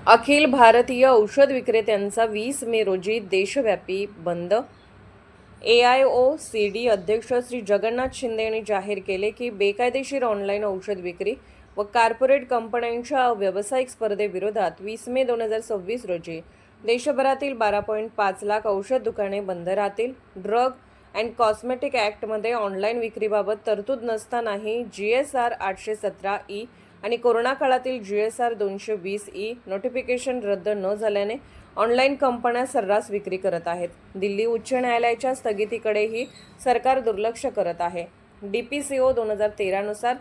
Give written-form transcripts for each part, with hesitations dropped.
अखिल भारतीय औषध विक्रेत्यांचा 20 मे रोजी देशव्यापी बंद। AIOCD अध्यक्ष श्री जगन्नाथ शिंदे यांनी जाहीर केले की बेकायदेशीर ऑनलाईन औषध विक्री व कॉर्पोरेट कंपन्यांच्या व्यावसायिक स्पर्धेविरोधात 20 मे 2026 रोजी देशभरातील 12.5 लाख औषध दुकाने बंद राहतील। ड्रग अँड कॉस्मेटिक ॲक्टमध्ये ऑनलाईन विक्रीबाबत तरतूद नसतानाही GSR 817E आणि कोरोना काळातील GSR 220E नोटिफिकेशन रद्द न झाल्याने ऑनलाईन कंपन्या सर्रास विक्री करत आहेत। दिल्ली उच्च न्यायालयाच्या स्थगितीकडेही सरकार दुर्लक्ष करत आहे। DPCO 2013 नुसार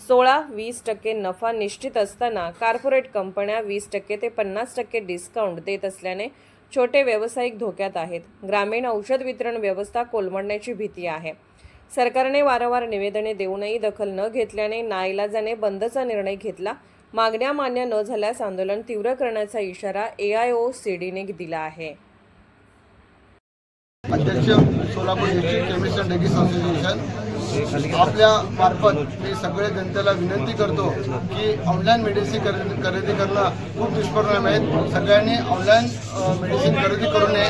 16-20% नफा निश्चित असताना कॉर्पोरेट कंपन्या 20% ते 50% डिस्काउंट देत असल्याने छोटे व्यावसायिक धोक्यात आहेत। ग्रामीण औषध वितरण व्यवस्था कोलमडण्याची भीती आहे। सरकारने वारंवार निवेदने देऊनही दखल न घेतल्याने नाईलाजाने बंदचा निर्णय घेतला। मागण्या मान्य न झाल्यास आंदोलन तीव्र करण्याचा इशारा AIOCDने दिला आहे। अध्यक्ष Solapur district chemist and drugs association आपल्या मार्फत मी सगळे जनतेला विनंती करतो की ऑनलाईन मेडिसिन खरेदी करणं खूप दुष्परिणाम आहेत। सगळ्यांनी ऑनलाईन मेडिसिन खरेदी करू नये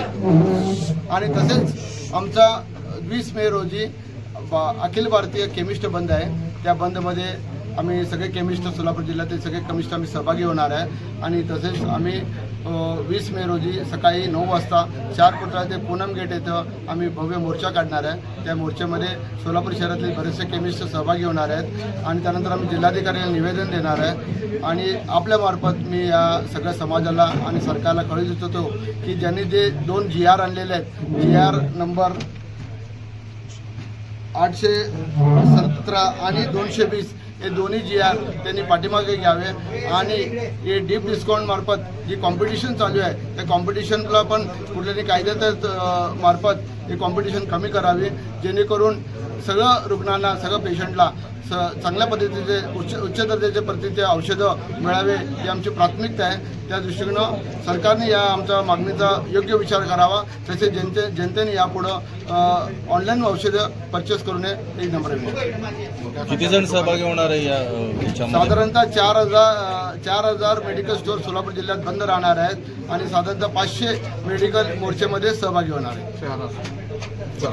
आणि तसेच आमचा 20 मे रोजी अखिल भारतीय केमिस्ट बंद आहे। त्या बंदमध्ये आम्ही सगळे केमिस्ट सोलापूर जिल्ह्यातील सगळे केमिस्ट आम्ही सहभागी होणार आहे आणि तसेच आम्ही 20 मे रोजी सकाळी 9 वाजता 4 कोटरा ते पूनम गेट येथं आम्ही भव्य मोर्चा काढणार आहे। त्या मोर्चामध्ये सोलापूर शहरातील बरेचसे केमिस्ट सहभागी होणार आहेत आणि त्यानंतर आम्ही जिल्हाधिकाऱ्यांना निवेदन देणार आहे आणि आपल्यामार्फत मी या सगळ्या समाजाला आणि सरकारला कळू इच्छितो की ज्यांनी जे 2 GR आणलेले आहेत, GR नंबर 817 आणि 220 हे दोन्ही GR त्यांनी पाठीमागे घ्यावे आणि हे डीप डिस्काउंट मार्फत जी कॉम्पिटिशन चालू आहे त्या कॉम्पिटिशनला पण कुठल्याही कायद्याच्या मार्फत हे कॉम्पिटिशन कमी करावी, जेणेकरून सगळं रुग्णांना सगळं पेशंटला चांगल्या पद्धतीचे उच्च दर्जाचे प्रतीचे औषधं मिळावे ही आमची प्राथमिकता आहे। त्या दृष्टीनं सरकारने या आमच्या मागणीचा योग्य विचार करावा। तसेच जनतेने यापुढं ऑनलाईन औषधं परचेस करू नये ही नम्र विनंती। किती जण सहभागी होणार आहे या? साधारणतः 4,000 मेडिकल स्टोअर सोलापूर जिल्ह्यात बंद राहणार आहेत आणि साधारणतः 500 मेडिकल मोर्चेमध्ये सहभागी होणार आहेत।